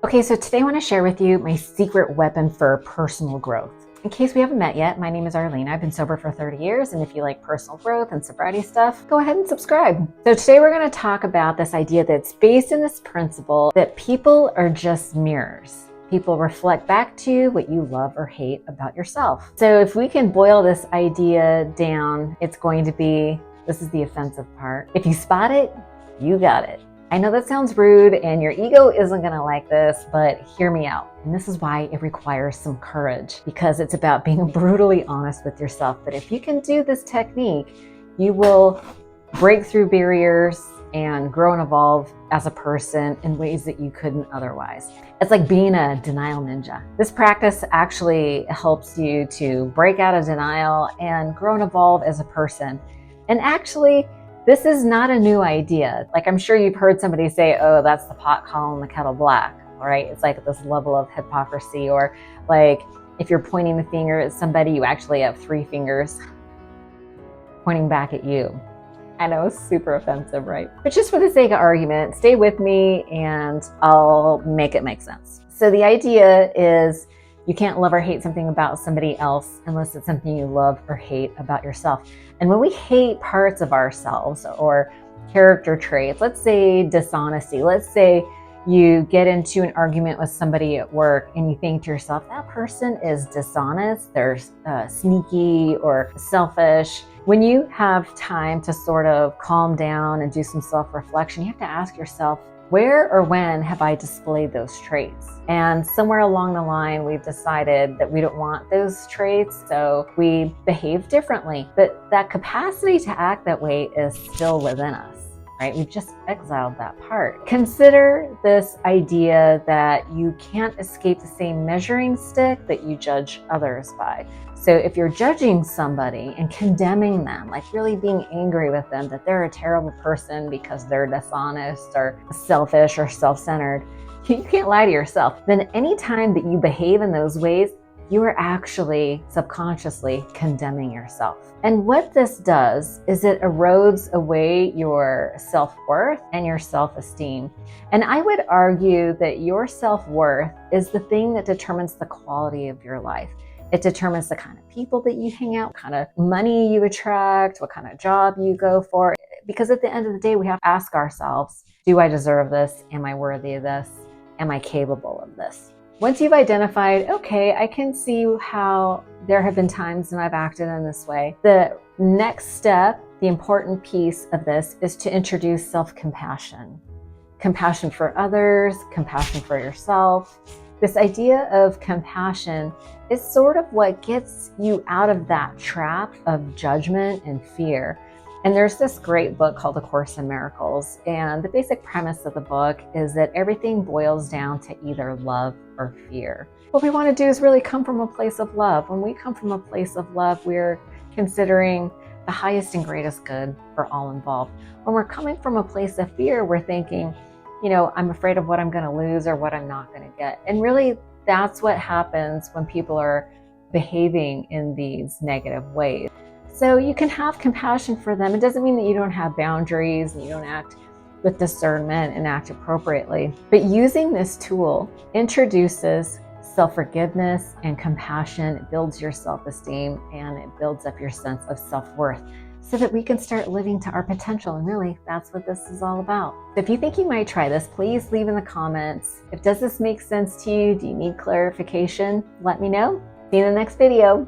Okay, so today I want to share with you my secret weapon for personal growth. In case we haven't met yet, my name is Arlene. I've been sober for 30 years, and if you like personal growth and sobriety stuff, go ahead and subscribe. So today we're going to talk about this idea that's based in this principle that people are just mirrors. People reflect back to you what you love or hate about yourself. So if we can boil this idea down, it's going to be, this is the offensive part. If you spot it, you got it. I know that sounds rude and your ego isn't gonna like this, but hear me out. And this is why it requires some courage, because it's about being brutally honest with yourself. That if you can do this technique, you will break through barriers and grow and evolve as a person in ways that you couldn't otherwise. It's like being a denial ninja. This practice actually helps you to break out of denial and grow and evolve as a person. And actually, this is not a new idea. Like, I'm sure you've heard somebody say, oh, that's the pot calling the kettle black, all right? It's like this level of hypocrisy, or like if you're pointing the finger at somebody, you actually have three fingers pointing back at you. I know, it's super offensive, right? But just for the sake of argument, stay with me and I'll make it make sense. So the idea is you can't love or hate something about somebody else unless it's something you love or hate about yourself. And when we hate parts of ourselves or character traits, let's say dishonesty, let's say you get into an argument with somebody at work and you think to yourself, that person is dishonest, they're sneaky or selfish. When you have time to sort of calm down and do some self-reflection, you have to ask yourself, where or when have I displayed those traits? And somewhere along the line, we've decided that we don't want those traits, so we behave differently. But that capacity to act that way is still within us, right? We've just exiled that part. Consider this idea that you can't escape the same measuring stick that you judge others by. So if you're judging somebody and condemning them, like really being angry with them that they're a terrible person because they're dishonest or selfish or self-centered, you can't lie to yourself. Then anytime that you behave in those ways, you are actually subconsciously condemning yourself. And what this does is it erodes away your self-worth and your self-esteem. And I would argue that your self-worth is the thing that determines the quality of your life. It determines the kind of people that you hang out, what kind of money you attract, what kind of job you go for. Because at the end of the day, we have to ask ourselves, do I deserve this? Am I worthy of this? Am I capable of this? Once you've identified, okay, I can see how there have been times when I've acted in this way. The next step, the important piece of this, is to introduce self-compassion. Compassion for others, compassion for yourself. This idea of compassion is sort of what gets you out of that trap of judgment and fear. And there's this great book called A Course in Miracles. And the basic premise of the book is that everything boils down to either love or fear. What we want to do is really come from a place of love. When we come from a place of love, we're considering the highest and greatest good for all involved. When we're coming from a place of fear, we're thinking, you know, I'm afraid of what I'm going to lose or what I'm not going to get. And really, that's what happens when people are behaving in these negative ways. So you can have compassion for them. It doesn't mean that you don't have boundaries and you don't act with discernment and act appropriately. But using this tool introduces self-forgiveness and compassion. It builds your self-esteem and it builds up your sense of self-worth, so that we can start living to our potential. And really, that's what this is all about. If you think you might try this, please leave in the comments. Does this make sense to you? Do you need clarification? Let me know. See you in the next video.